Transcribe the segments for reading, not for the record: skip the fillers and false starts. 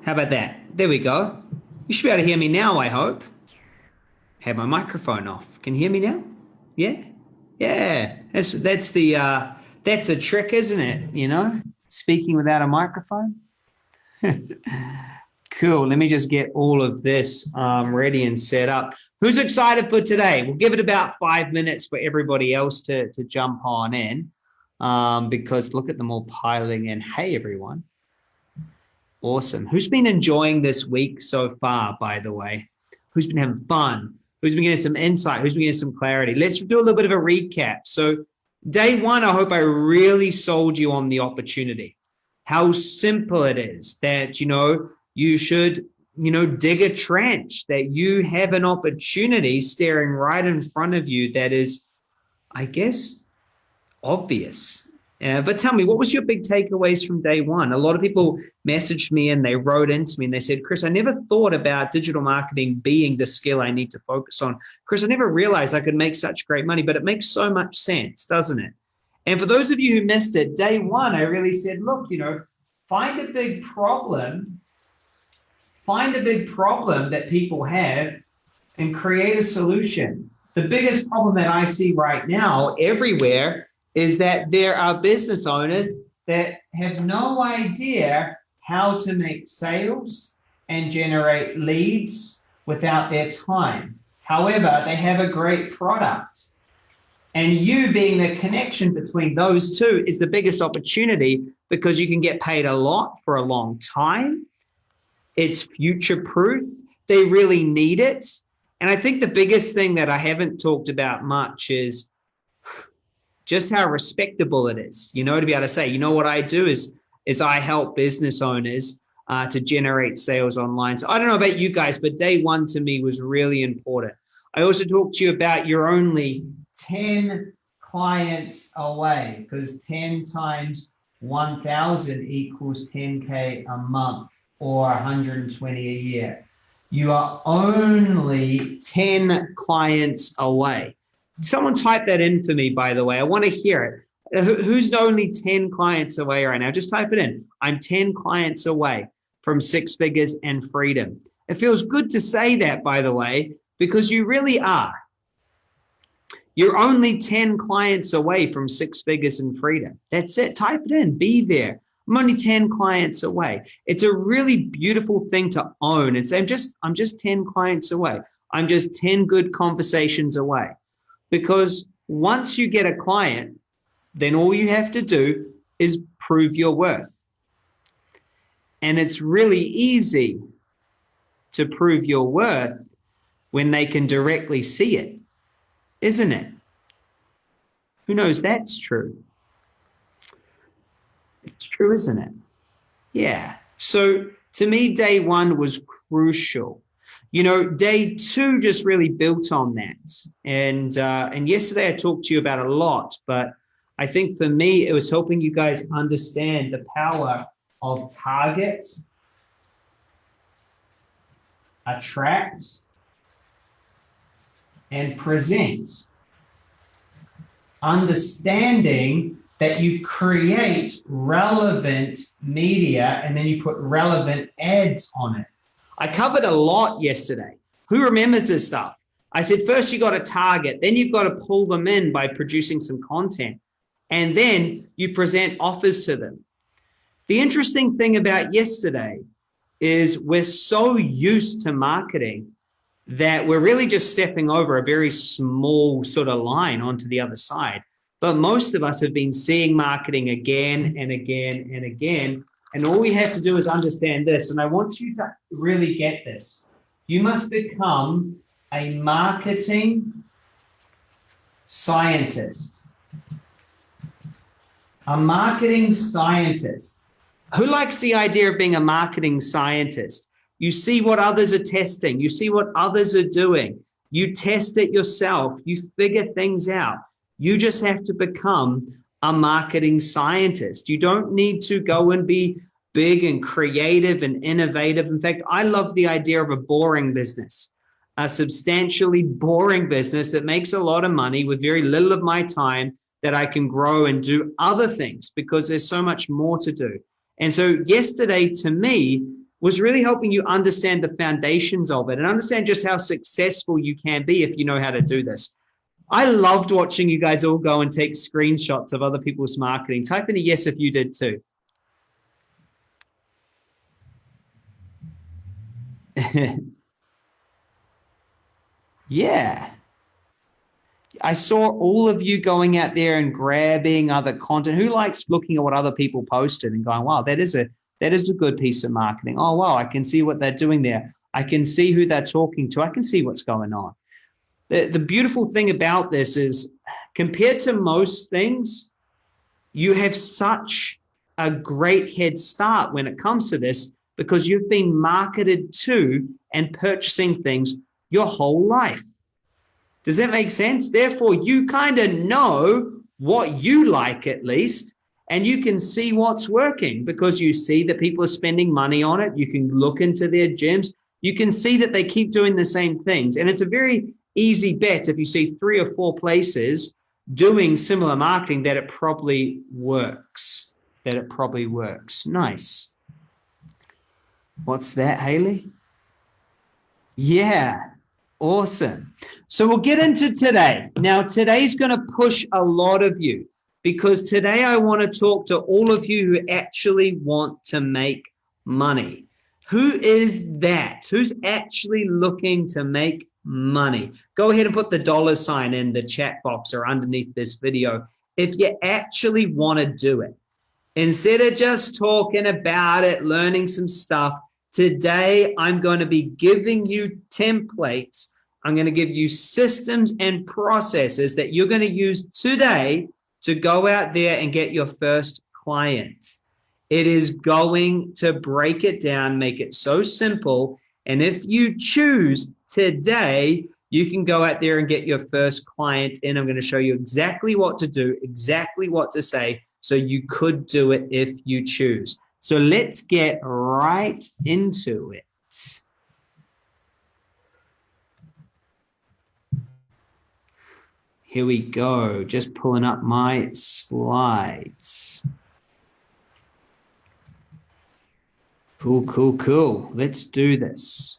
How about that? There we go. You should be able to hear me now, I hope. Have my microphone off. Can you hear me now? Yeah? Yeah. That's a trick, isn't it? Speaking without a microphone. Cool. Let me just get all of this ready and set up. Who's excited for today? We'll give it about 5 minutes for everybody else to jump on in because look at them all piling in. Hey, everyone. Awesome. Who's been enjoying this week so far, by the way? Who's been having fun? Who's been getting some insight? Who's been getting some clarity? Let's do a little bit of a recap. So day one, I hope I really sold you on the opportunity. How simple it is that, you should, dig a trench, that you have an opportunity staring right in front of you that is, I guess, obvious. But tell me, what was your big takeaways from day one? A lot of people messaged me and they wrote into me and they said, Chris, I never thought about digital marketing being the skill I need to focus on. Chris, I never realized I could make such great money, but it makes so much sense, doesn't it? And for those of you who missed it, day one, I really said, look, find a big problem that people have and create a solution. The biggest problem that I see right now everywhere is that there are business owners that have no idea how to make sales and generate leads without their time. However, they have a great product. And you being the connection between those two is the biggest opportunity because you can get paid a lot for a long time. It's future-proof. They really need it. And I think the biggest thing that I haven't talked about much is just how respectable it is, to be able to say, what I do is I help business owners to generate sales online. So I don't know about you guys, but day one to me was really important. I also talked to you about you're only 10 clients away because 10 times 1,000 equals 10K a month or 120 a year. You are only 10 clients away. Someone type that in for me, by the way. I want to hear it. Who's only 10 clients away right now? Just type it in. I'm 10 clients away from six figures and freedom. It feels good to say that, by the way, because you really are. You're only 10 clients away from six figures and freedom. That's it. Type it in. Be there. I'm only 10 clients away. It's a really beautiful thing to own and say, I'm just 10 clients away. I'm just 10 good conversations away. Because once you get a client, then all you have to do is prove your worth. And it's really easy to prove your worth when they can directly see it, isn't it? Who knows that's true? It's true, isn't it? Yeah. So to me, day one was crucial. Day two just really built on that. And yesterday I talked to you about a lot, but I think for me, it was helping you guys understand the power of target, attract, and present. Understanding that you create relevant media and then you put relevant ads on it. I covered a lot yesterday. Who remembers this stuff? I said, first you got to target, then you've got to pull them in by producing some content, and then you present offers to them. The interesting thing about yesterday is we're so used to marketing that we're really just stepping over a very small sort of line onto the other side. But most of us have been seeing marketing again and again and again. And all we have to do is understand this. And I want you to really get this. You must become a marketing scientist. A marketing scientist. Who likes the idea of being a marketing scientist? You see what others are testing. You see what others are doing. You test it yourself. You figure things out. You just have to become a marketing scientist. You don't need to go and be big and creative and innovative. In fact, I love the idea of a boring business, a substantially boring business that makes a lot of money with very little of my time that I can grow and do other things because there's so much more to do. And so yesterday to me was really helping you understand the foundations of it and understand just how successful you can be if you know how to do this. I loved watching you guys all go and take screenshots of other people's marketing. Type in a yes if you did too. Yeah. I saw all of you going out there and grabbing other content. Who likes looking at what other people posted and going, wow, that is a good piece of marketing. Oh, wow, I can see what they're doing there. I can see who they're talking to. I can see what's going on. The beautiful thing about this is compared to most things, you have such a great head start when it comes to this because you've been marketed to and purchasing things your whole life. Does that make sense? Therefore, you kind of know what you like at least, and you can see what's working because you see that people are spending money on it. You can look into their gyms. You can see that they keep doing the same things. And it's a very easy bet if you see 3 or 4 places doing similar marketing that it probably works. Nice. What's that, Haley? Yeah. Awesome. So we'll get into today. Now, today's going to push a lot of you because today I want to talk to all of you who actually want to make money. Who is that? Who's actually looking to make money? Go ahead and put the $ in the chat box or underneath this video if you actually want to do it. Instead of just talking about it, learning some stuff, today, I'm going to be giving you templates. I'm going to give you systems and processes that you're going to use today to go out there and get your first client. It is going to break it down, make it so simple. And if you choose today, you can go out there and get your first client. And I'm going to show you exactly what to do, exactly what to say, so you could do it if you choose. So let's get right into it. Here we go. Just pulling up my slides. Cool. Let's do this.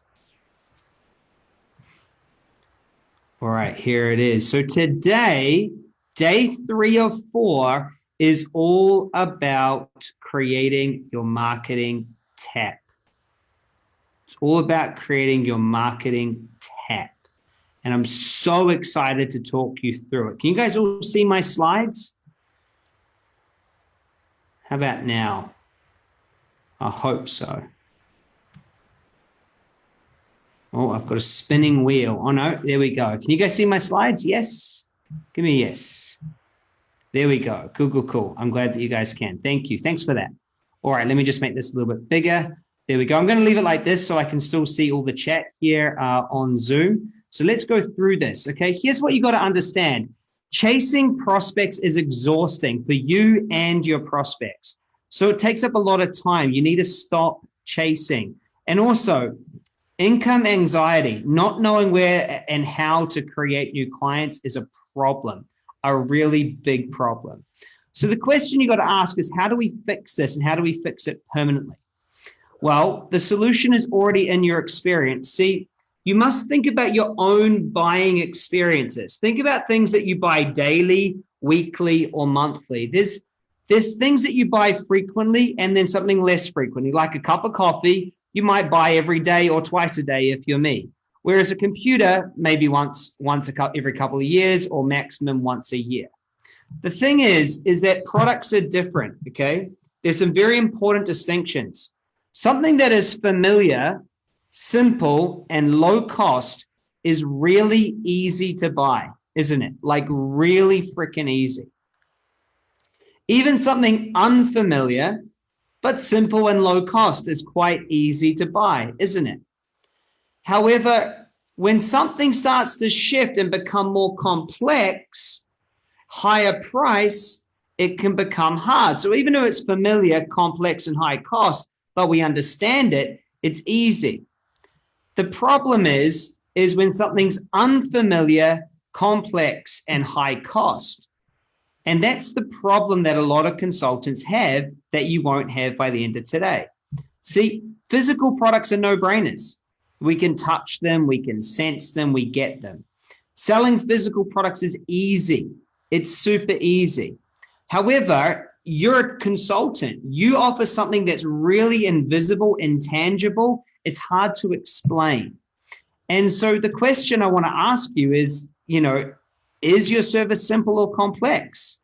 All right, here it is. So today, day 3 of 4 is all about creating your marketing tap. It's all about creating your marketing tap. And I'm so excited to talk you through it. Can you guys all see my slides? How about now? I hope so. Oh, I've got a spinning wheel. Oh no, there we go. Can you guys see my slides? Yes? Give me a yes. There we go. Cool. I'm glad that you guys can. Thank you. Thanks for that. All right, let me just make this a little bit bigger. There we go. I'm going to leave it like this so I can still see all the chat here on Zoom. So let's go through this, okay? Here's what you got to understand. Chasing prospects is exhausting for you and your prospects. So it takes up a lot of time. You need to stop chasing. And also, income anxiety, not knowing where and how to create new clients is a problem. A really big problem. So the question you got to ask is, how do we fix this and how do we fix it permanently? Well, the solution is already in your experience. See, you must think about your own buying experiences. Think about things that you buy daily, weekly, or monthly. There's things that you buy frequently and then something less frequently, like a cup of coffee, you might buy every day or twice a day if you're me. Whereas a computer, maybe every couple of years or maximum once a year. The thing is that products are different, okay? There's some very important distinctions. Something that is familiar, simple, and low cost is really easy to buy, isn't it? Like really freaking easy. Even something unfamiliar, but simple and low cost is quite easy to buy, isn't it? However, when something starts to shift and become more complex, higher price, it can become hard. So even though it's familiar, complex, and high cost, but we understand it, it's easy. The problem is when something's unfamiliar, complex, and high cost. And that's the problem that a lot of consultants have that you won't have by the end of today. See, Physical products are no-brainers. We can touch them, we can sense them, we get them. Selling physical products is easy. It's super easy. However, you're a consultant. You offer something that's really invisible, intangible. It's hard to explain. And so the question I want to ask you is, is your service simple or complex?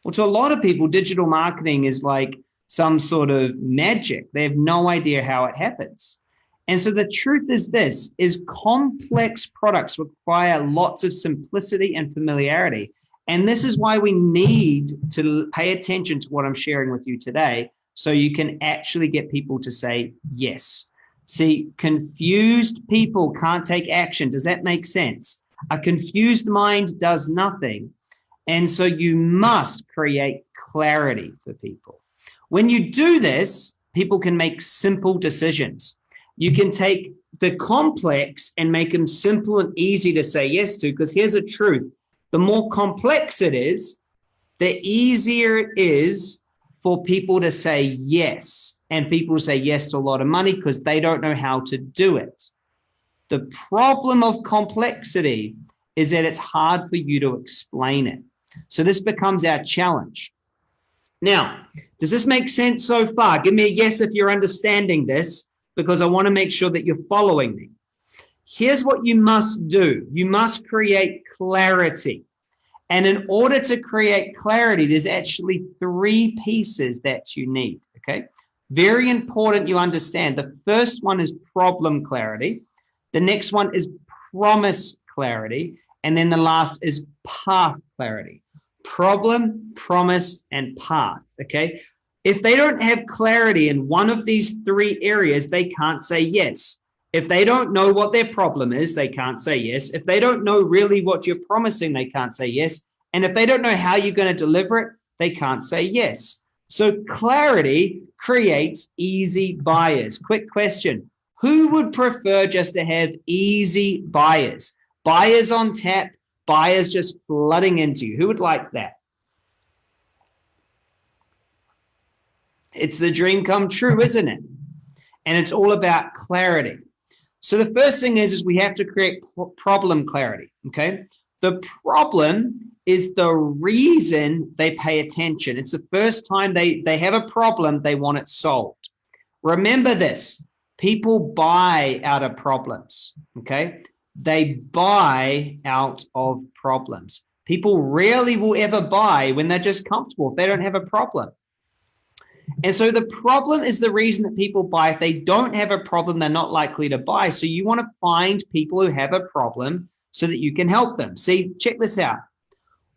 Well, to a lot of people, digital marketing is like some sort of magic. They have no idea how it happens. And so the truth is this, is complex products require lots of simplicity and familiarity. And this is why we need to pay attention to what I'm sharing with you today, so you can actually get people to say yes. See, confused people can't take action. Does that make sense? A confused mind does nothing. And so you must create clarity for people. When you do this, people can make simple decisions. You can take the complex and make them simple and easy to say yes to, because here's the truth. The more complex it is, the easier it is for people to say yes. And people say yes to a lot of money because they don't know how to do it. The problem of complexity is that it's hard for you to explain it. So this becomes our challenge. Now, does this make sense so far? Give me a yes if you're understanding this, because I want to make sure that you're following me. Here's what you must do. You must create clarity. And in order to create clarity, there's actually 3 pieces that you need, okay? Very important you understand. The first one is problem clarity. The next one is promise clarity. And then the last is path clarity. Problem, promise, and path, okay? If they don't have clarity in one of these 3 areas, they can't say yes. If they don't know what their problem is, they can't say yes. If they don't know really what you're promising, they can't say yes. And if they don't know how you're going to deliver it, they can't say yes. So clarity creates easy buyers. Quick question. Who would prefer just to have easy buyers? Buyers on tap, buyers just flooding into you. Who would like that? It's the dream come true, isn't it? And it's all about clarity. So the first thing is we have to create problem clarity, okay? The problem is the reason they pay attention. It's the first time they have a problem, they want it solved. Remember this, people buy out of problems, okay? They buy out of problems. People rarely will ever buy when they're just comfortable, if they don't have a problem. And so the problem is the reason that people buy. If they don't have a problem, they're not likely to buy. So you want to find people who have a problem so that you can help them. See, check this out.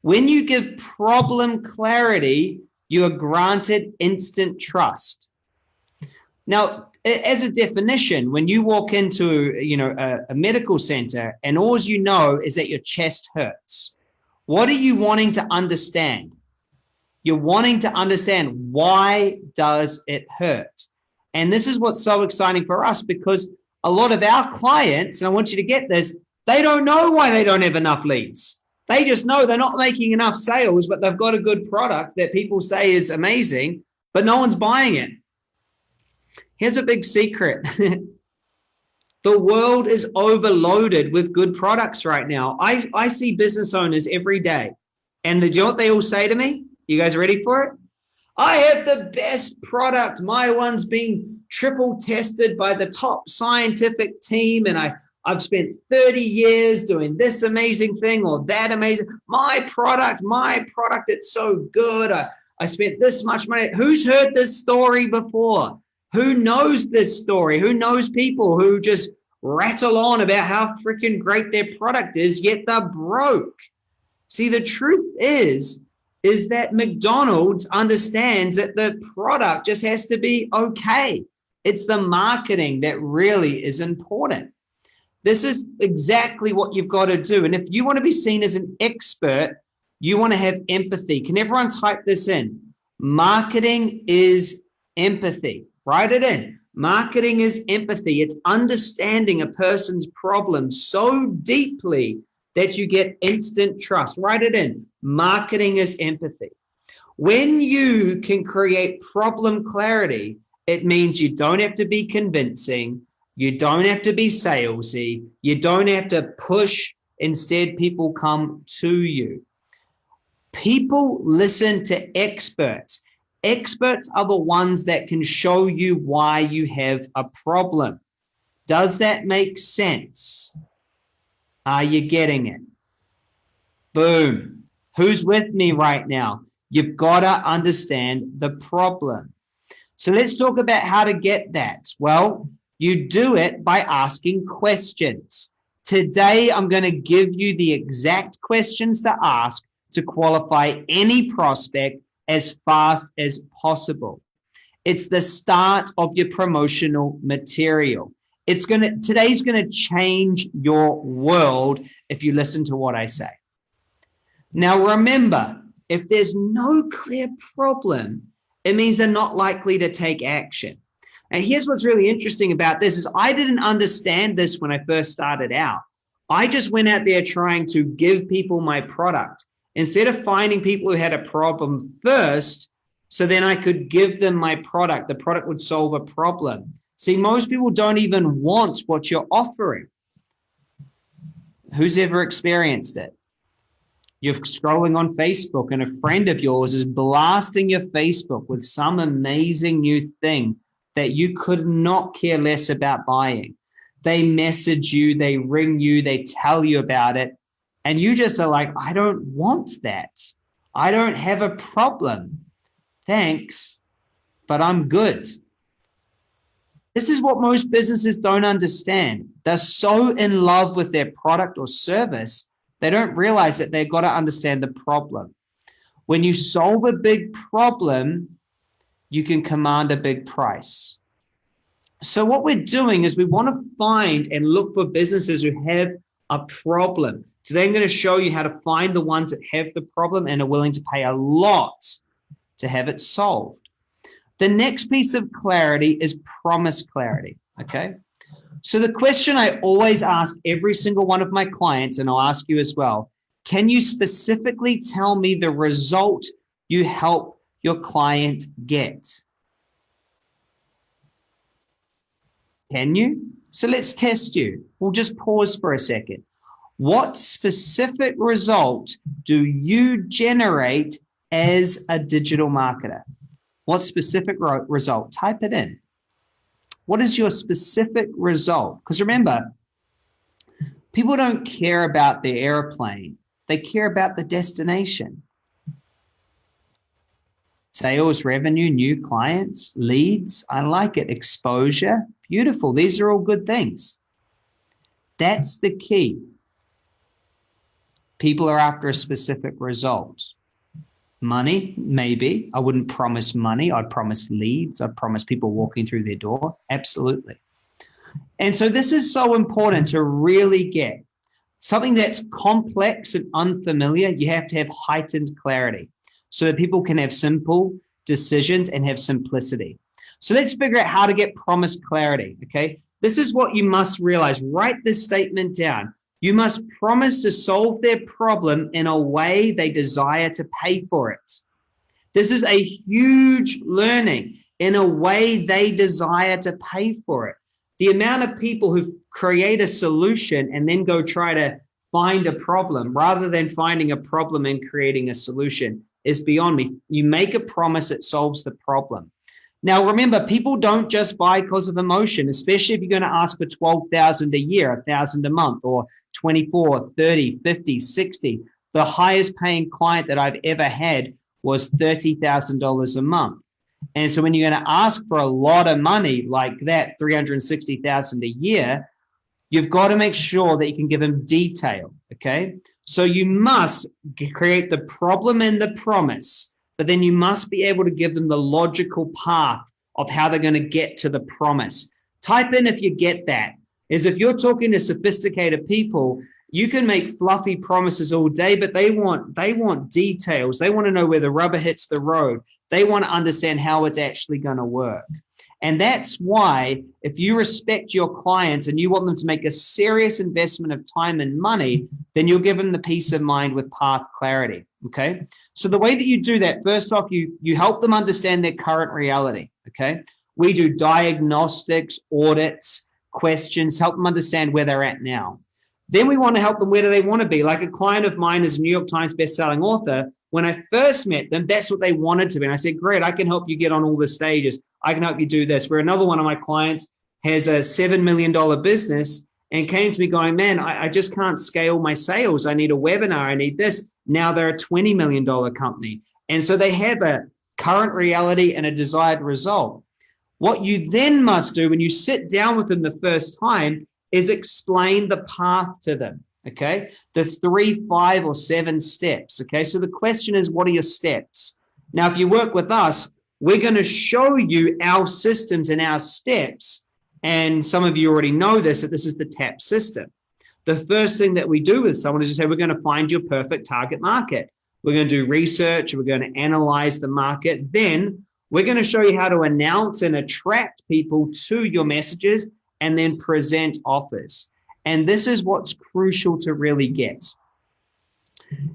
When you give problem clarity, you are granted instant trust. Now, as a definition, when you walk into a medical center and all you know is that your chest hurts, what are you wanting to understand? You're wanting to understand, why does it hurt? And this is what's so exciting for us, because a lot of our clients, and I want you to get this, they don't know why they don't have enough leads. They just know they're not making enough sales, but they've got a good product that people say is amazing, but no one's buying it. Here's a big secret. The world is overloaded with good products right now. I see business owners every day, and you know what they all say to me? You guys ready for it? I have the best product. My one's been triple tested by the top scientific team, and I've spent 30 years doing this amazing thing or that amazing. My product, it's so good. I spent this much money. Who's heard this story before? Who knows this story? Who knows people who just rattle on about how freaking great their product is, yet they're broke? See, the truth is that McDonald's understands that the product just has to be okay. It's the marketing that really is important. This is exactly what you've got to do. And if you want to be seen as an expert, you want to have empathy. Can everyone type this in? Marketing is empathy. Write it in. Marketing is empathy. It's understanding a person's problem so deeply that you get instant trust. Write it in. Marketing is empathy. When you can create problem clarity It means you don't have to be convincing. You don't have to be salesy. You don't have to push. Instead, people come to you. People listen to experts. Experts are the ones that can show you why you have a problem. Does that make sense? Are you getting it? Boom. Who's with me right now? You've got to understand the problem. So let's talk about how to get that. Well, you do it by asking questions. Today, I'm going to give you the exact questions to ask to qualify any prospect as fast as possible. It's the start of your promotional material. Today's going to change your world if you listen to what I say. Now, remember, if there's no clear problem, it means they're not likely to take action. And here's what's really interesting about this is I didn't understand this when I first started out. I just went out there trying to give people my product instead of finding people who had a problem first, so then I could give them my product. The product would solve a problem. See, most people don't even want what you're offering. Who's ever experienced it? You're scrolling on Facebook and a friend of yours is blasting your Facebook with some amazing new thing that you could not care less about buying. They message you, they ring you, they tell you about it. And you just are like, I don't want that. I don't have a problem. Thanks, but I'm good. This is what most businesses don't understand. They're so in love with their product or service, they don't realize that they've got to understand the problem. When you solve a big problem, you can command a big price. So what we're doing is we want to find and look for businesses who have a problem. Today, I'm going to show you how to find the ones that have the problem and are willing to pay a lot to have it solved. The next piece of clarity is promise clarity, okay? So the question I always ask every single one of my clients, and I'll ask you as well, can you specifically tell me the result you help your client get? Can you? So let's test you. We'll just pause for a second. What specific result do you generate as a digital marketer? What specific result? Type it in. What is your specific result? Because remember, people don't care about the airplane. They care about the destination. Sales, revenue, new clients, leads. I like it. Exposure. Beautiful. These are all good things. That's the key. People are after a specific result. Money, maybe. I wouldn't promise money. I'd promise leads. I'd promise people walking through their door. Absolutely. And so this is so important to really get. Something that's complex and unfamiliar, you have to have heightened clarity so that people can have simple decisions and have simplicity. So let's figure out how to get promise clarity, okay? This is what you must realize. Write this statement down. You must promise to solve their problem in a way they desire to pay for it. This is a huge learning, in a way they desire to pay for it. The amount of people who create a solution and then go try to find a problem rather than finding a problem and creating a solution is beyond me. You make a promise, it solves the problem. Now, remember, people don't just buy because of emotion, especially if you're going to ask for $12,000 a year, $1,000 a month, or 24, 30, 50, 60. The highest paying client that I've ever had was $30,000 a month. And so when you're going to ask for a lot of money like that, $360,000 a year, you've got to make sure that you can give them detail, okay? So you must create the problem and the promise, but then you must be able to give them the logical path of how they're going to get to the promise. Type in if you get that. Is if you're talking to sophisticated people, you can make fluffy promises all day, but they want details. They want to know where the rubber hits the road. They want to understand how it's actually going to work. And that's why if you respect your clients and you want them to make a serious investment of time and money, then you'll give them the peace of mind with path clarity, okay? So the way that you do that, first off, you help them understand their current reality, okay? We do diagnostics, audits, questions, help them understand where they're at now. Then we want to help them where do they want to be. Like a client of mine is a New York Times bestselling author. When I first met them, that's what they wanted to be. And I said, great, I can help you get on all the stages. I can help you do this. Where another one of my clients has a $7 million business and came to me going, man, I just can't scale my sales. I need a webinar. I need this. Now they're a $20 million company. And so they have a current reality and a desired result. What you then must do when you sit down with them the first time is explain the path to them, okay? The 3, 5, or 7 steps, okay? So the question is, what are your steps? Now, if you work with us, we're going to show you our systems and our steps. And some of you already know this, that this is the TAP system. The first thing that we do with someone is to say, we're going to find your perfect target market. We're going to do research. We're going to analyze the market. Then we're going to show you how to announce and attract people to your messages and then present offers. And this is what's crucial to really get.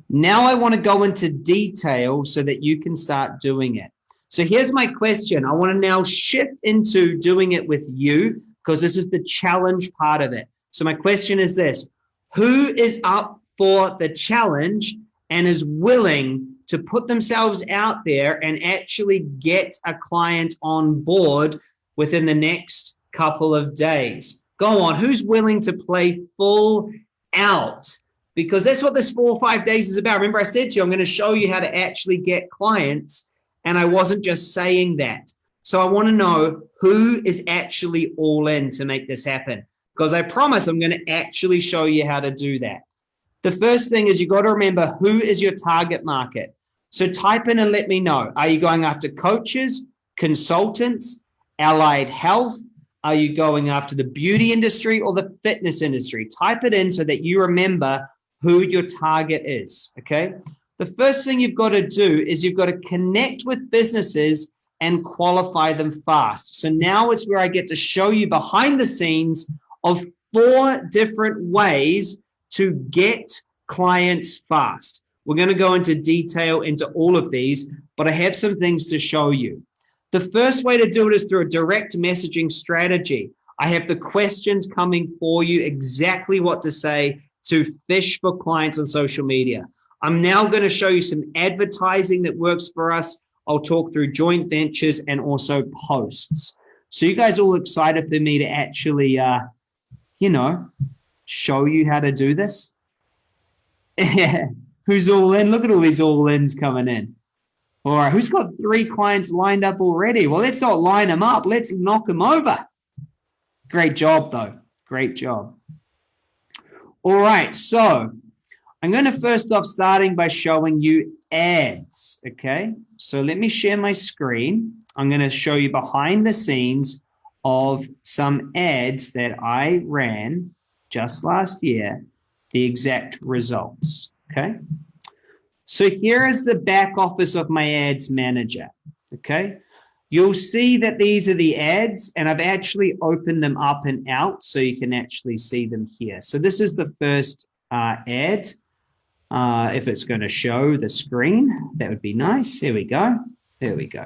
Now I want to go into detail so that you can start doing it. So here's my question. I want to now shift into doing it with you because this is the challenge part of it. So my question is this: who is up for the challenge and is willing to put themselves out there and actually get a client on board within the next couple of days? Go on, who's willing to play full out? Because that's what this 4 or 5 days is about. Remember I said to you, I'm going to show you how to actually get clients, and I wasn't just saying that. So I want to know who is actually all in to make this happen, because I promise I'm going to actually show you how to do that. The first thing is you got to remember, who is your target market? So type in and let me know. Are you going after coaches, consultants, allied health? Are you going after the beauty industry or the fitness industry? Type it in so that you remember who your target is, okay? The first thing you've got to do is you've got to connect with businesses and qualify them fast. So now it's where I get to show you behind the scenes of 4 different ways to get clients fast. We're going to go into detail into all of these, but I have some things to show you. The first way to do it is through a direct messaging strategy. I have the questions coming for you, exactly what to say to fish for clients on social media. I'm now going to show you some advertising that works for us. I'll talk through joint ventures and also posts. So you guys all excited for me to actually, show you how to do this? Who's all in? Look at all these all-ins coming in. All right, who's got 3 clients lined up already? Well, let's not line them up. Let's knock them over. Great job, though. Great job. All right, so I'm going to first off starting by showing you ads, okay? So let me share my screen. I'm going to show you behind the scenes of some ads that I ran just last year, the exact results, okay? So here is the back office of my ads manager, okay? You'll see that these are the ads, and I've actually opened them up and out so you can actually see them here. So this is the first ad. If it's going to show the screen, that would be nice. There we go. There we go.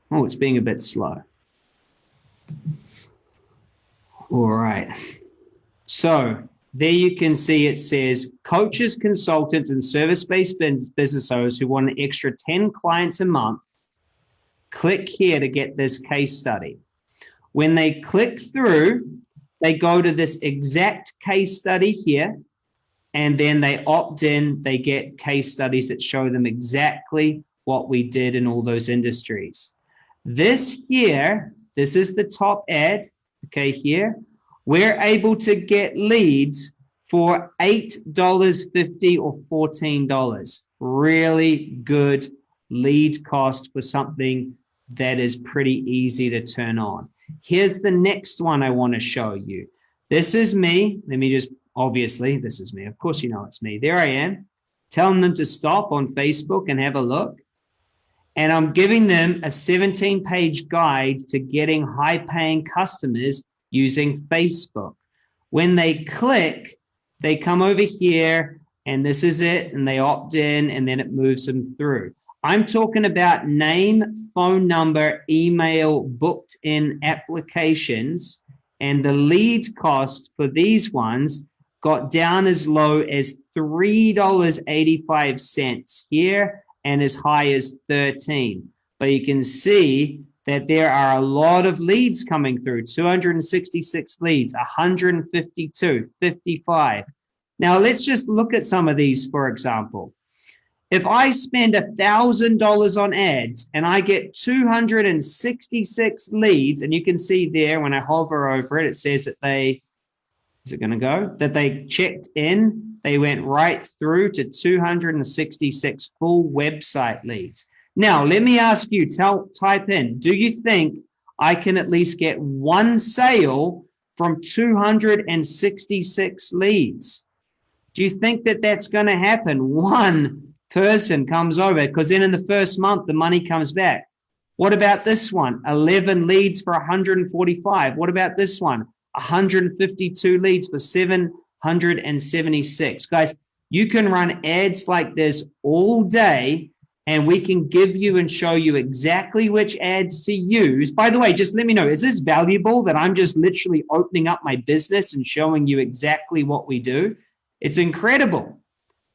Oh, it's being a bit slow. All right. So there you can see it says coaches, consultants, and service-based business owners who want an extra 10 clients a month. Click here to get this case study. When they click through, they go to this exact case study here, and then they opt in. They get case studies that show them exactly what we did in all those industries. This here, this is the top ad, okay, here. We're able to get leads for $8.50 or $14. Really good lead cost for something that is pretty easy to turn on. Here's the next one I want to show you. This is me. Let me just, obviously, this is me. Of course, you know it's me. There I am, telling them to stop on Facebook and have a look. And I'm giving them a 17-page guide to getting high-paying customers using Facebook. When they click, they come over here, and this is it, and they opt in, and then it moves them through. I'm talking about name, phone number, email, booked in applications, and the lead cost for these ones got down as low as $3.85 here and as high as 13. But you can see that there are a lot of leads coming through, 266 leads, 152, 55. Now let's just look at some of these, for example. If I spend $1,000 on ads and I get 266 leads, and you can see there when I hover over it, it says that is it going to go? That they checked in, they went right through to 266 full website leads. Now, let me ask you, type in, do you think I can at least get one sale from 266 leads? Do you think that that's going to happen? One person comes over, because then in the first month, the money comes back. What about this one? 11 leads for 145. What about this one? 152 leads for 776. Guys, you can run ads like this all day, and we can give you and show you exactly which ads to use. By the way, just let me know, is this valuable that I'm just literally opening up my business and showing you exactly what we do? It's incredible.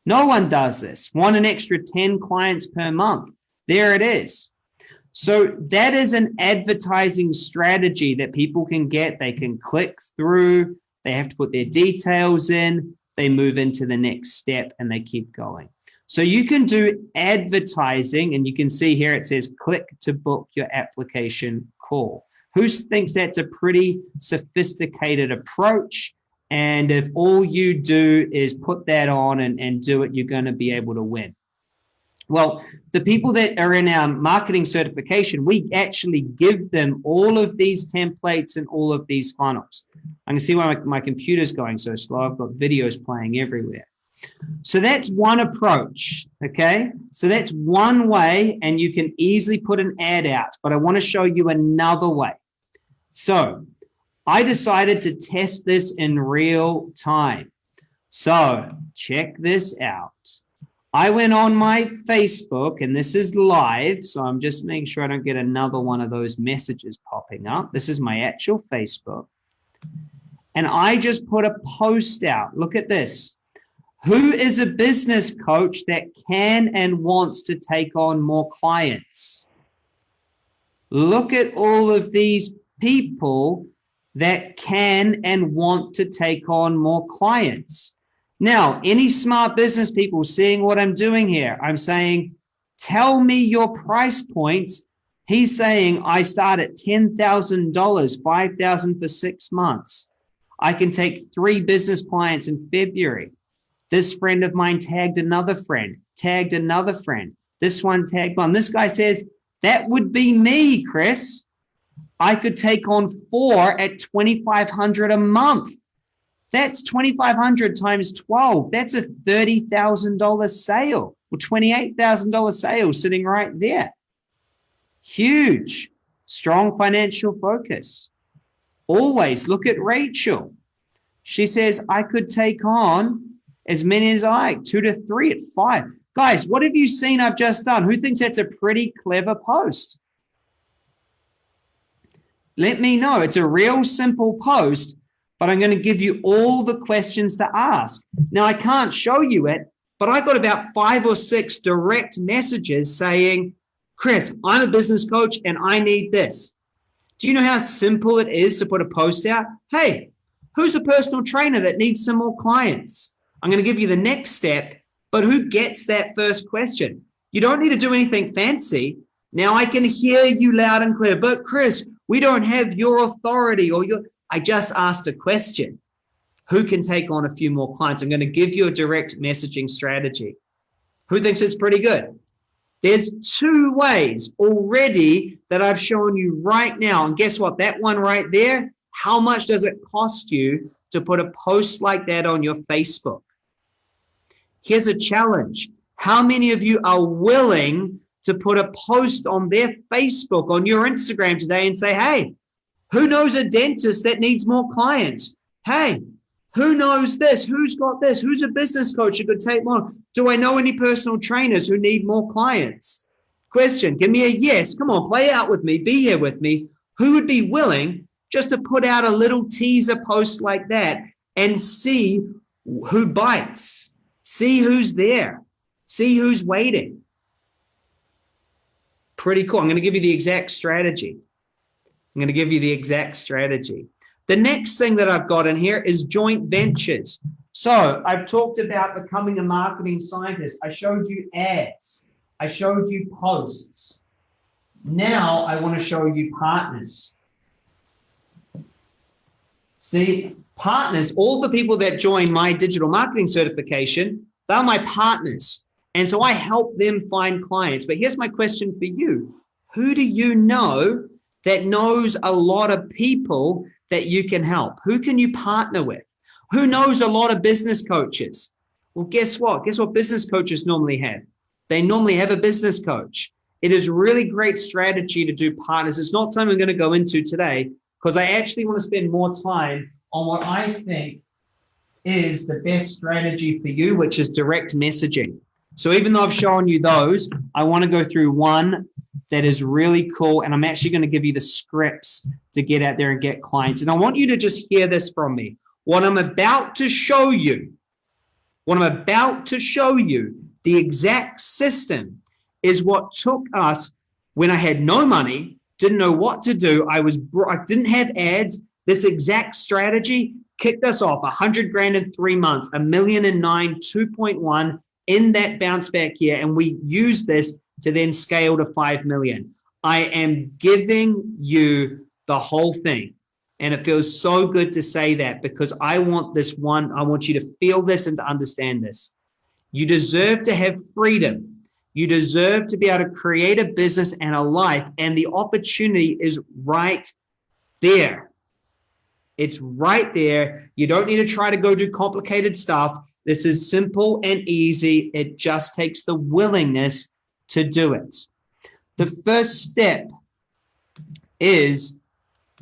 No one does this. Want an extra 10 clients per month. There it is. So that is an advertising strategy that people can get. They can click through. They have to put their details in. They move into the next step and they keep going. So you can do advertising, and you can see here it says click to book your application call. Who thinks that's a pretty sophisticated approach? And if all you do is put that on and do it, you're going to be able to win. Well, the people that are in our marketing certification, we actually give them all of these templates and all of these funnels. I can see why my computer's going so slow. I've got videos playing everywhere. So that's one approach, okay? So that's one way, and you can easily put an ad out, but I want to show you another way. So I decided to test this in real time. So check this out. I went on my Facebook, and this is live, so I'm just making sure I don't get another one of those messages popping up. This is my actual Facebook. And I just put a post out. Look at this. Who is a business coach that can and wants to take on more clients? Look at all of these people that can and want to take on more clients. Now, any smart business people seeing what I'm doing here, I'm saying, tell me your price points. He's saying, I start at $10,000, $5,000 for 6 months. I can take 3 business clients in February. This friend of mine tagged another friend, tagged another friend. This one tagged one. This guy says, that would be me, Chris. I could take on 4 at $2,500 a month. That's $2,500 times 12. That's a $30,000 sale, or $28,000 sale sitting right there. Huge, strong financial focus. Always look at Rachel. She says, I could take on as many as I like, 2 to 3 at 5. Guys, what have you seen I've just done? Who thinks that's a pretty clever post? Let me know. It's a real simple post, but I'm going to give you all the questions to ask. Now, I can't show you it, but I got about 5 or 6 direct messages saying, Chris, I'm a business coach and I need this. Do you know how simple it is to put a post out? Hey, who's a personal trainer that needs some more clients? I'm going to give you the next step, but who gets that first question? You don't need to do anything fancy. Now I can hear you loud and clear, but Chris, we don't have your authority or I just asked a question. Who can take on a few more clients? I'm going to give you a direct messaging strategy. Who thinks it's pretty good? There's 2 ways already that I've shown you right now. And guess what? That one right there, how much does it cost you to put a post like that on your Facebook? Here's a challenge. How many of you are willing to put a post on their Facebook, on your Instagram today and say, hey, who knows a dentist that needs more clients? Hey, who knows this? Who's got this? Who's a business coach who could take more? Do I know any personal trainers who need more clients? Question, give me a yes. Come on, play out with me. Be here with me. Who would be willing just to put out a little teaser post like that and see who bites, see who's there, see who's waiting? Pretty cool. I'm going to give you the exact strategy. The next thing that I've got in here is joint ventures. So I've talked about becoming a marketing scientist. I showed you ads. I showed you posts. Now I want to show you partners. See, partners, all the people that join my digital marketing certification, they're my partners. And so I help them find clients. But here's my question for you. Who do you know that knows a lot of people that you can help? Who can you partner with? Who knows a lot of business coaches? Well, guess what? Guess what business coaches normally have? They normally have a business coach. It is really great strategy to do partners. It's not something I'm going to go into today because I actually want to spend more time on what I think is the best strategy for you, which is direct messaging. So even though I've shown you those, I want to go through one that is really cool. And I'm actually going to give you the scripts to get out there and get clients. And I want you to just hear this from me. What I'm about to show you, the exact system is what took us when I had no money, didn't know what to do. I didn't have ads. This exact strategy kicked us off 100 grand in 3 months, 1.9 million in 2.1 in that bounce back year. And we used this to then scale to 5 million. I am giving you the whole thing. And it feels so good to say that because I want you to feel this and to understand this. You deserve to have freedom. You deserve to be able to create a business and a life. And the opportunity is right there. It's right there. You don't need to try to go do complicated stuff. This is simple and easy. It just takes the willingness to do it. The first step is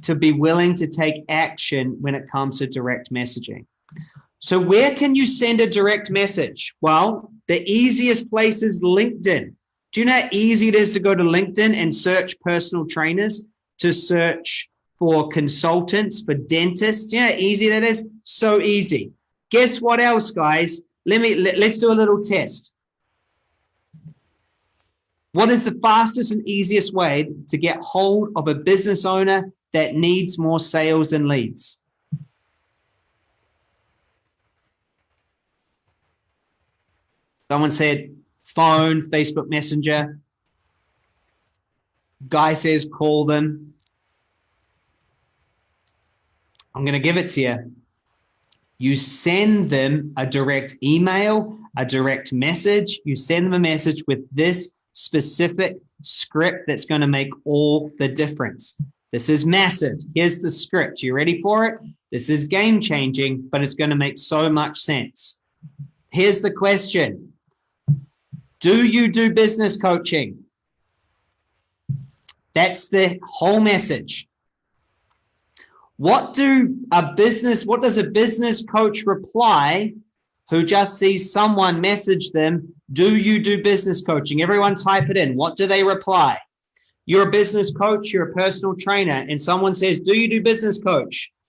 to be willing to take action when it comes to direct messaging. So where can you send a direct message? Well, the easiest place is LinkedIn. Do you know how easy it is to go to LinkedIn and search personal trainers, to search for consultants, for dentists? Do you know how easy that is? So easy. Guess what else, guys? Let's do a little test. What is the fastest and easiest way to get hold of a business owner that needs more sales and leads? Someone said phone, Facebook Messenger. Guy says call them. I'm going to give it to you. You send them a direct email, a direct message. You send them a message with this specific script that's going to make all the difference. This is massive. Here's the script. You ready for it? This is game changing, but it's going to make so much sense. Here's the question. Do you do business coaching? That's the whole message. What does a business coach reply who just sees someone message them, do you do business coaching? Everyone type it in. What do they reply? You're a business coach, you're a personal trainer, and someone says, do you do business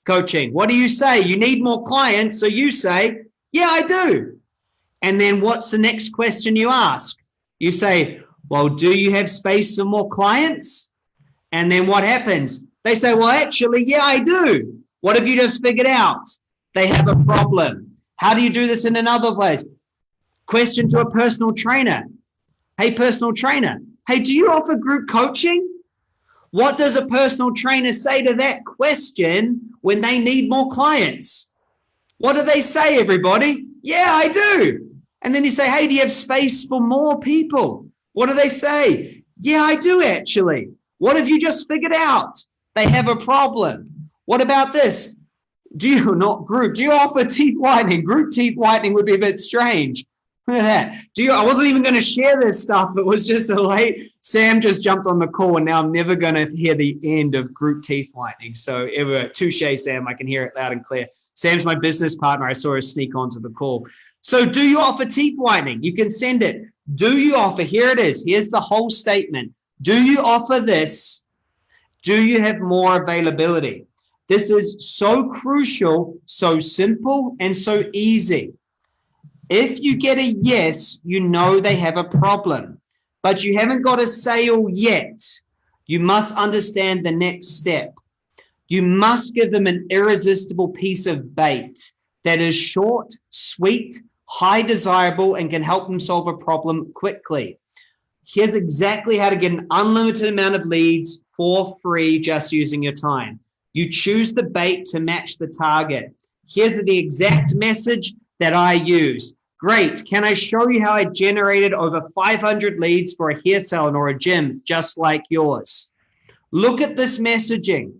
coaching? What do you say? You need more clients, so you say, yeah, I do. And then what's the next question you ask? You say, well, do you have space for more clients? And then what happens? They say, well, actually, yeah, I do. What have you just figured out? They have a problem. How do you do this in another place? Question to a personal trainer. Hey, personal trainer. Hey, do you offer group coaching? What does a personal trainer say to that question when they need more clients? What do they say, everybody? Yeah, I do. And then you say, hey, do you have space for more people? What do they say? Yeah, I do, actually. What have you just figured out? They have a problem. What about this? Do you offer teeth whitening? Group teeth whitening would be a bit strange. Look at that. I wasn't even going to share this stuff. It was just Sam just jumped on the call and now I'm never going to hear the end of group teeth whitening. So touche, Sam. I can hear it loud and clear. Sam's my business partner. I saw her sneak onto the call. So do you offer teeth whitening? You can send it. Do you offer, here it is, here's the whole statement. Do you offer this? Do you have more availability? This is so crucial, so simple, and so easy. If you get a yes, you know they have a problem, but you haven't got a sale yet. You must understand the next step. You must give them an irresistible piece of bait that is short, sweet, high desirable, and can help them solve a problem quickly. Here's exactly how to get an unlimited amount of leads for free just using your time. You choose the bait to match the target. Here's the exact message that I used. Great. Can I show you how I generated over 500 leads for a hair salon or a gym just like yours? Look at this messaging.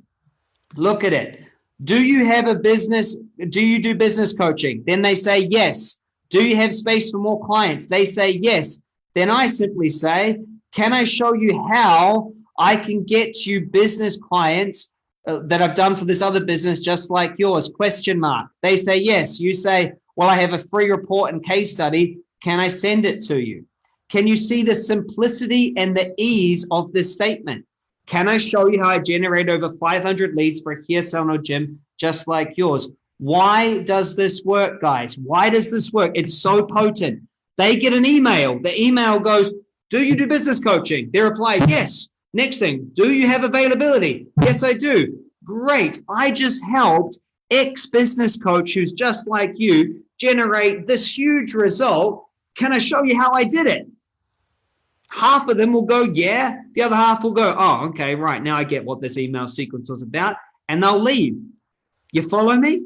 Look at it. Do you have a business? Do you do business coaching? Then they say yes. Do you have space for more clients? They say yes. Then I simply say, can I show you how I can get you business clients that I've done for this other business just like yours? Question mark. They say yes. You say, well, I have a free report and case study. Can I send it to you? Can you see the simplicity and the ease of this statement? Can I show you how I generate over 500 leads for a hair salon or gym just like yours? Why does this work, guys? Why does this work? It's so potent. They get an email. The email goes, do you do business coaching? They reply, yes. Next thing, do you have availability? Yes, I do. Great. I just helped X business coach who's just like you generate this huge result. Can I show you how I did it? Half of them will go, yeah. The other half will go, oh, okay, right. Now I get what this email sequence was about. And they'll leave. You follow me?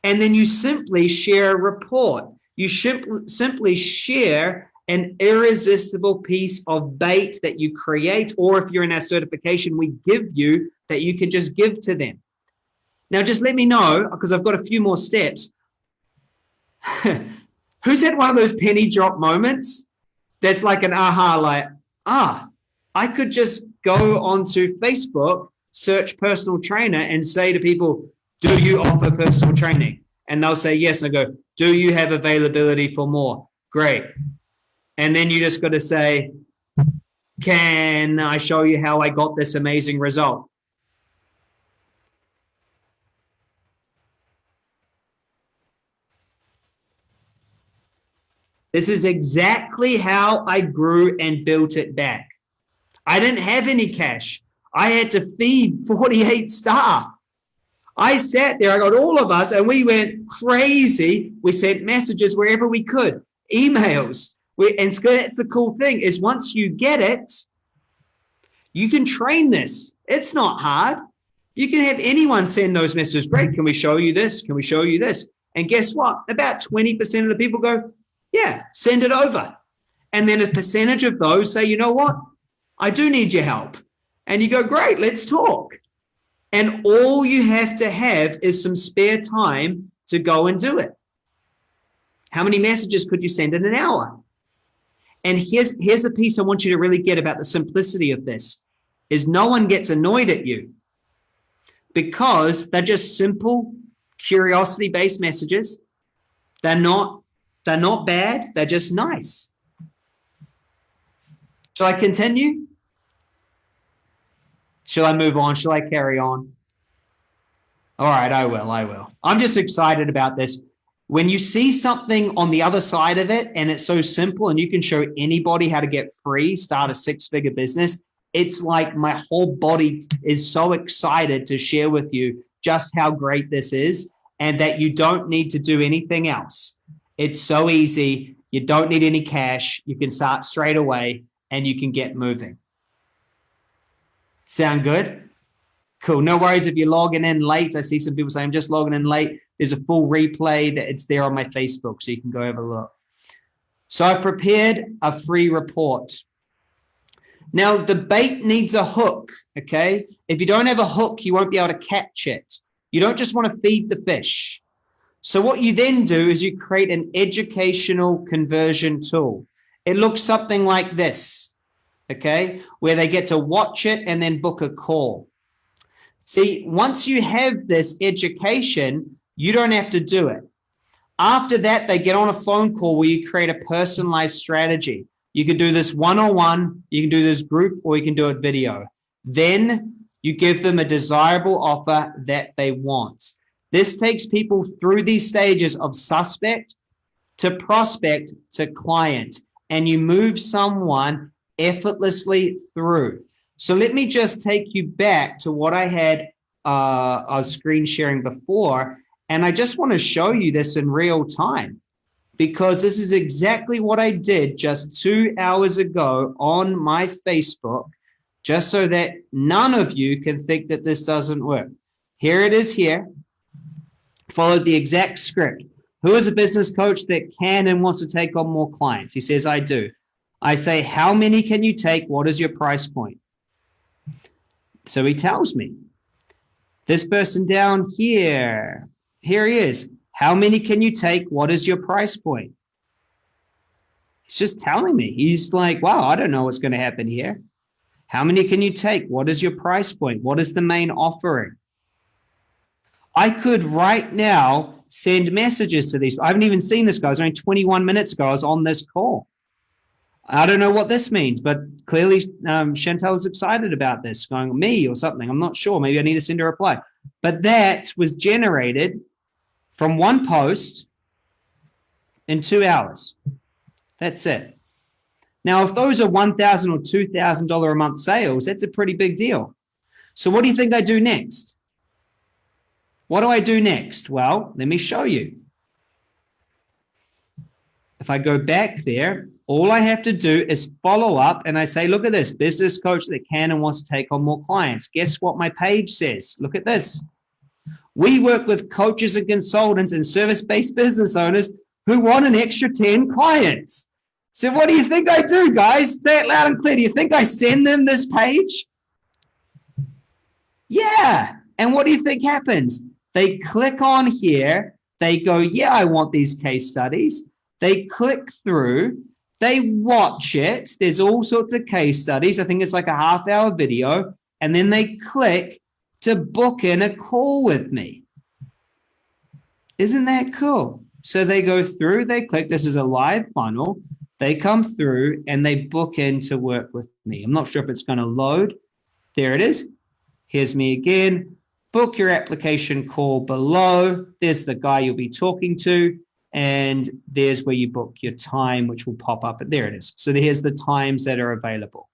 And then you simply share a report. You simply share an irresistible piece of bait that you create, or if you're in our certification, we give you that you can just give to them. Now, just let me know, because I've got a few more steps. Who's had one of those penny drop moments? That's like an aha, like, I could just go onto Facebook, search personal trainer and say to people, do you offer personal training? And they'll say yes. And I go, do you have availability for more? Great. And then you just got to say, can I show you how I got this amazing result? This is exactly how I grew and built it back. I didn't have any cash. I had to feed 48 staff. I sat there, I got all of us, and we went crazy. We sent messages wherever we could, emails. And that's the cool thing is once you get it, you can train this. It's not hard. You can have anyone send those messages. Great, can we show you this? Can we show you this? And guess what? About 20% of the people go, yeah, send it over. And then a percentage of those say, you know what? I do need your help. And you go, great, let's talk. And all you have to have is some spare time to go and do it. How many messages could you send in an hour? And here's the piece I want you to really get about the simplicity of this, is no one gets annoyed at you because they're just simple, curiosity-based messages. They're not bad. They're just nice. Shall I continue? Shall I move on? Shall I carry on? All right, I will. I'm just excited about this. When you see something on the other side of it and it's so simple and you can show anybody how to get free, start a six-figure business, it's like my whole body is so excited to share with you just how great this is and that you don't need to do anything else. It's so easy. You don't need any cash. You can start straight away and you can get moving. Sound good? Cool. No worries if you're logging in late. I see some people saying I'm just logging in late. There's a full replay that it's there on my Facebook, so you can go have a look. So I prepared a free report. Now the bait needs a hook, okay? If you don't have a hook, you won't be able to catch it. You don't just want to feed the fish. So what you then do is you create an educational conversion tool. It looks something like this, okay? Where they get to watch it and then book a call. See, once you have this education, you don't have to do it. After that, they get on a phone call where you create a personalized strategy. You can do this one-on-one, you can do this group, or you can do it video. Then you give them a desirable offer that they want. This takes people through these stages of suspect to prospect to client, and you move someone effortlessly through. So let me just take you back to what I had screen sharing before, and I just want to show you this in real time, because this is exactly what I did just 2 hours ago on my Facebook, just so that none of you can think that this doesn't work. Here it is here. Followed the exact script. Who is a business coach that can and wants to take on more clients? He says, I do. I say, how many can you take? What is your price point? So he tells me. This person down here, here he is. How many can you take? What is your price point? He's just telling me. He's like, wow, I don't know what's going to happen here. How many can you take? What is your price point? What is the main offering? I could right now send messages to these. I haven't even seen this guy. It was only 21 minutes ago. I was on this call. I don't know what this means, but clearly Chantel was excited about this, going me or something. I'm not sure. Maybe I need to send a reply. But that was generated from one post in 2 hours. That's it. Now, if those are $1,000 or $2,000 a month sales, that's a pretty big deal. So what do you think I do next? What do I do next? Well, let me show you. If I go back there, all I have to do is follow up and I say, look at this, business coach that can and wants to take on more clients. Guess what my page says? Look at this. We work with coaches and consultants and service-based business owners who want an extra 10 clients. So what do you think I do, guys? Say it loud and clear. Do you think I send them this page? Yeah. And what do you think happens? They click on here. They go, yeah, I want these case studies. They click through. They watch it. There's all sorts of case studies. I think it's like a half-hour video. And then they click to book in a call with me. Isn't that cool? So they go through, they click. This is a live funnel. They come through and they book in to work with me. I'm not sure if it's going to load. There it is. Here's me again. Book your application call below. There's the guy you'll be talking to. And there's where you book your time, which will pop up. There it is. So here's the times that are available.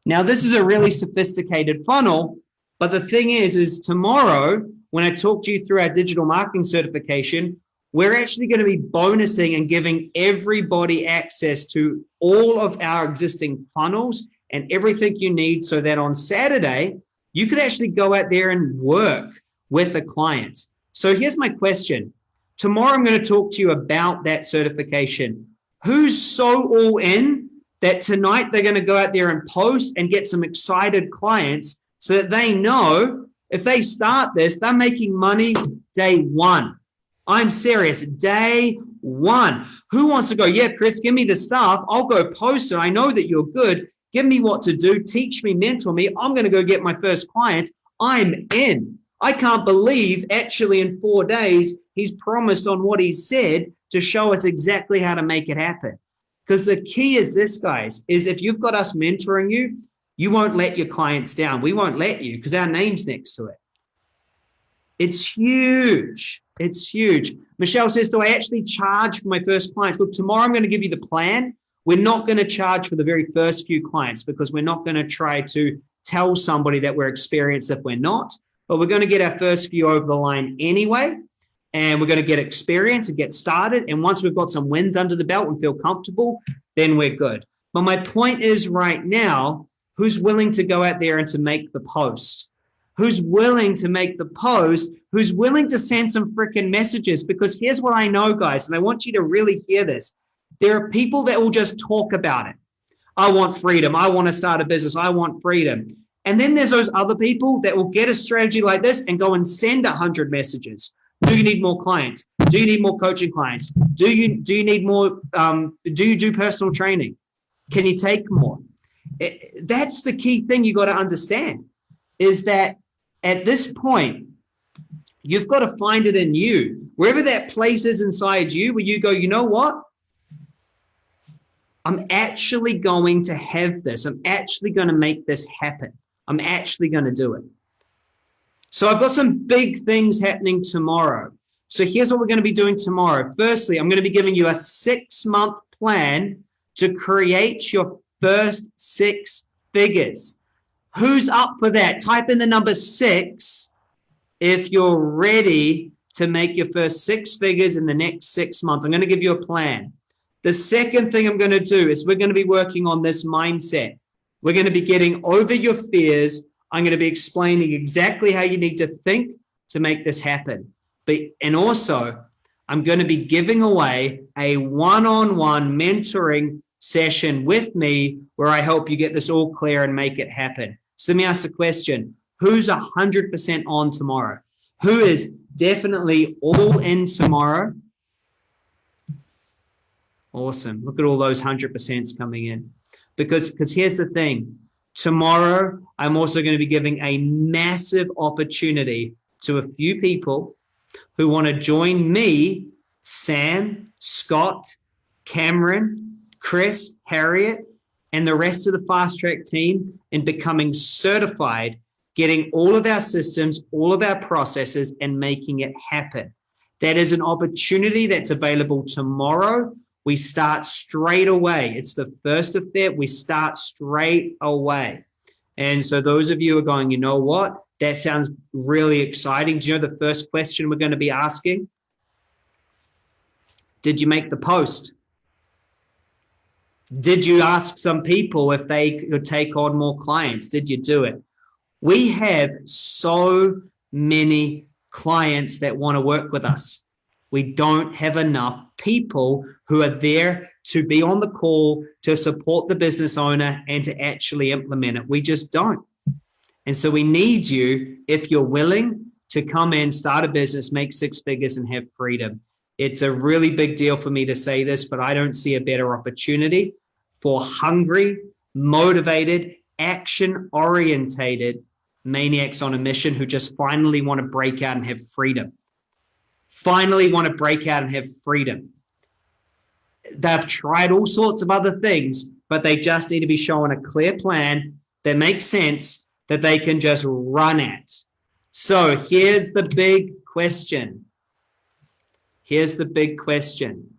Now, this is a really sophisticated funnel. But the thing is tomorrow, when I talk to you through our digital marketing certification, we're actually going to be bonusing and giving everybody access to all of our existing funnels and everything you need, so that on Saturday, you could actually go out there and work with a client. So here's my question. Tomorrow, I'm going to talk to you about that certification. Who's so all in that tonight they're going to go out there and post and get some excited clients so that they know if they start this, they're making money day one. I'm serious, day one. Who wants to go, yeah, Chris, give me the stuff. I'll go post it. I know that you're good. Give me what to do. Teach me, mentor me. I'm going to go get my first clients. I'm in. I can't believe actually in 4 days, he's promised on what he said to show us exactly how to make it happen. Because the key is this, guys, is if you've got us mentoring you, you won't let your clients down. We won't let you because our name's next to it. It's huge. It's huge. Michelle says, do I actually charge for my first clients? Look, tomorrow I'm going to give you the plan. We're not going to charge for the very first few clients because we're not going to try to tell somebody that we're experienced if we're not. But we're going to get our first few over the line anyway. And we're going to get experience and get started. And once we've got some wins under the belt and feel comfortable, then we're good. But my point is right now, who's willing to go out there and to make the post? Who's willing to make the post? Who's willing to send some freaking messages? Because here's what I know, guys, and I want you to really hear this. There are people that will just talk about it. I want freedom. I want to start a business. I want freedom. And then there's those other people that will get a strategy like this and go and send 100 messages. Do you need more clients? Do you need more coaching clients? Do you need more? Do you do personal training? Can you take more? That's the key thing you got to understand, is that at this point, You've got to find it in you. Wherever that place is inside you, where you go, you know what? I'm actually going to have this. I'm actually going to make this happen. I'm actually going to do it. So I've got some big things happening tomorrow. So here's what we're going to be doing tomorrow. Firstly, I'm going to be giving you a 6-month plan to create your first 6 figures. Who's up for that? Type in the number 6 if you're ready to make your first 6 figures in the next 6 months. I'm going to give you a plan. The second thing I'm going to do is we're going to be working on this mindset. We're going to be getting over your fears. I'm going to be explaining exactly how you need to think to make this happen. And also, I'm going to be giving away a one-on-one mentoring session with me where I help you get this all clear and make it happen. So let me ask the question, who's 100% on tomorrow? Who is definitely all in tomorrow? Awesome. Look at all those 100% coming in. Because here's the thing. Tomorrow, I'm also going to be giving a massive opportunity to a few people who want to join me, Sam, Scott, Cameron, Chris, Harriet, and the rest of the Fast Track team in becoming certified, getting all of our systems, all of our processes, and making it happen. That is an opportunity that's available tomorrow. We start straight away. It's the 1st of February. We start straight away. And so those of you are going, you know what? That sounds really exciting. Do you know the first question we're going to be asking? Did you make the post? Did you ask some people if they could take on more clients? Did you do it? We have so many clients that want to work with us. We don't have enough people who are there to be on the call, to support the business owner, and to actually implement it. We just don't. And so we need you, if you're willing, to come in, start a business, make 6 figures, and have freedom. It's a really big deal for me to say this, but I don't see a better opportunity for hungry, motivated, action-orientated maniacs on a mission who just finally want to break out and have freedom. Finally want to break out and have freedom. They've tried all sorts of other things, but they just need to be shown a clear plan that makes sense, that they can just run at. So here's the big question. Here's the big question.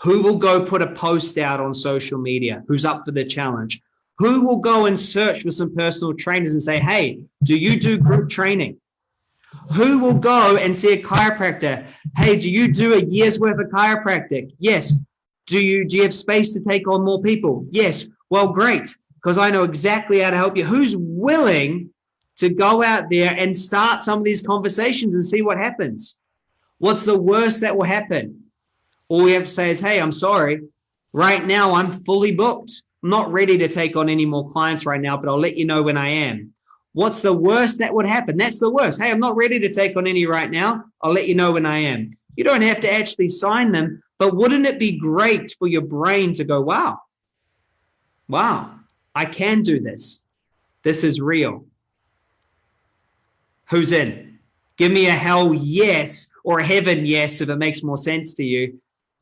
Who will go put a post out on social media? Who's up for the challenge? Who will go and search for some personal trainers and say, hey, do you do group training? Who will go and see a chiropractor? Hey, do you do a year's worth of chiropractic? Yes. Do you have space to take on more people? Yes. Well, great, because I know exactly how to help you. Who's willing to go out there and start some of these conversations and see what happens? What's the worst that will happen? All we have to say is, hey, I'm sorry. Right now, I'm fully booked. I'm not ready to take on any more clients right now, but I'll let you know when I am. What's the worst that would happen? That's the worst. Hey, I'm not ready to take on any right now. I'll let you know when I am. You don't have to actually sign them, but wouldn't it be great for your brain to go, wow, I can do this. This is real. Who's in? Give me a hell yes or a heaven yes if it makes more sense to you.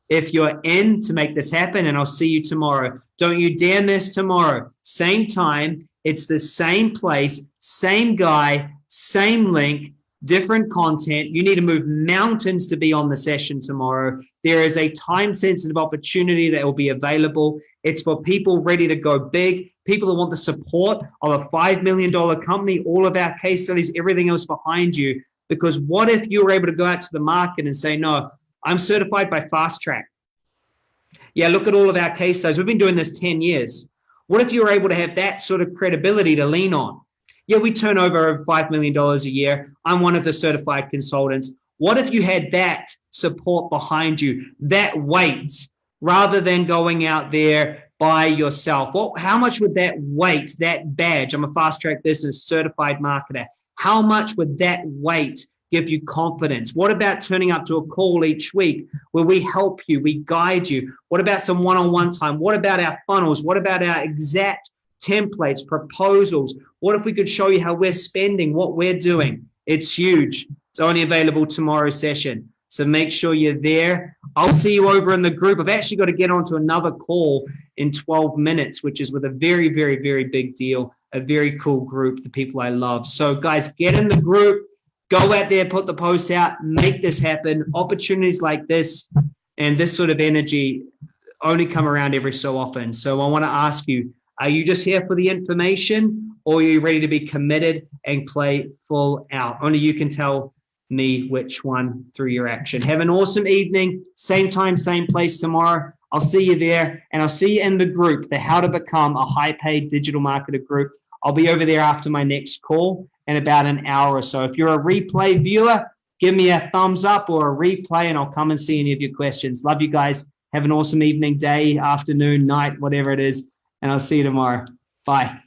If you're in to make this happen, and I'll see you tomorrow. Don't you dare miss tomorrow. Same time. It's the same place, same guy, same link, different content. You need to move mountains to be on the session tomorrow. There is a time-sensitive opportunity that will be available. It's for people ready to go big, people that want the support of a $5 million company, all of our case studies, everything else behind you. Because what if you were able to go out to the market and say, no, I'm certified by Fast Track. Yeah, look at all of our case studies. We've been doing this 10 years. What if you were able to have that sort of credibility to lean on? Yeah, we turn over $5 million a year. I'm one of the certified consultants. What if you had that support behind you, that weight, rather than going out there by yourself? How much would that weight, that badge, I'm a Fast Track Business certified marketer, how much would that weight give you confidence? What about turning up to a call each week where we help you, we guide you? What about some one-on-one time? What about our funnels? What about our exact templates, proposals? What if we could show you how we're spending, what we're doing? It's huge. It's only available tomorrow's session. So make sure you're there. I'll see you over in the group. I've actually got to get onto another call in 12 minutes, which is with a very, very, very big deal, a very cool group, the people I love. So guys, get in the group, go out there, put the post out, make this happen. Opportunities like this and this sort of energy only come around every so often. So I want to ask you, are you just here for the information, or are you ready to be committed and play full out? Only you can tell me which one through your action. Have an awesome evening. Same time, same place tomorrow. I'll see you there, and I'll see you in the group, the How to Become a High-Paid Digital Marketer group. I'll be over there after my next call in about an hour or so. If you're a replay viewer, give me a thumbs up or a replay, and I'll come and see any of your questions. Love you guys. Have an awesome evening, day, afternoon, night, whatever it is, and I'll see you tomorrow. Bye.